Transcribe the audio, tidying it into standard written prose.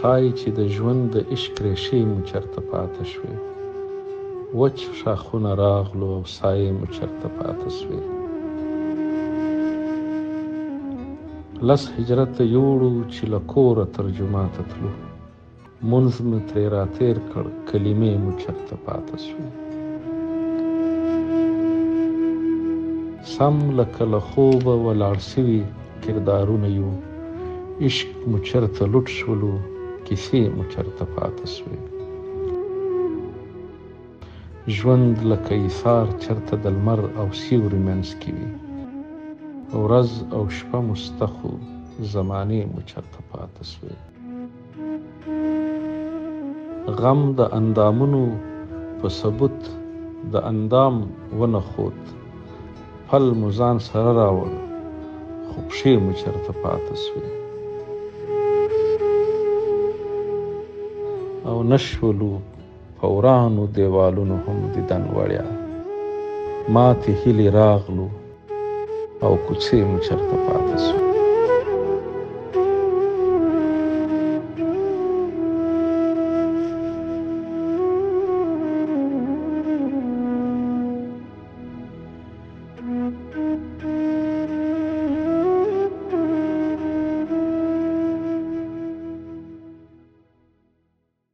ښایي چې د ژوند د عشق ریښې مو چېرته پاته شوې. وچ ښاخونه راغلو او سایې مو چېرته پاته شوې. 10 هجرته یوړو چې له کوره تر جوماته تلو. مونځ مې ترې راتېر کړ، کلمې مو چېرته پاته شوې. سم لکه له خوبه ولاړ سوي کردارونه یو. عشق مو چېرته لوټ شولو، کیسې مو چېرته پاته شوې. ژوند لکه ایثار چېرته د لمر او سیوري منځ کې وي. ورځ او شپه مو سته خو زمانې مو چېرته پاته شوې. غم د اندامونو په ثبوت د اندام ونښود. پل مو ځان سره راوړ خو پښې مو چېرته پاته شوې. او نشولو په ورانو دیوالونو هم دیدن وړیا. ماتې هیلې راغلو او کوڅې مو چېرته پاته شوې.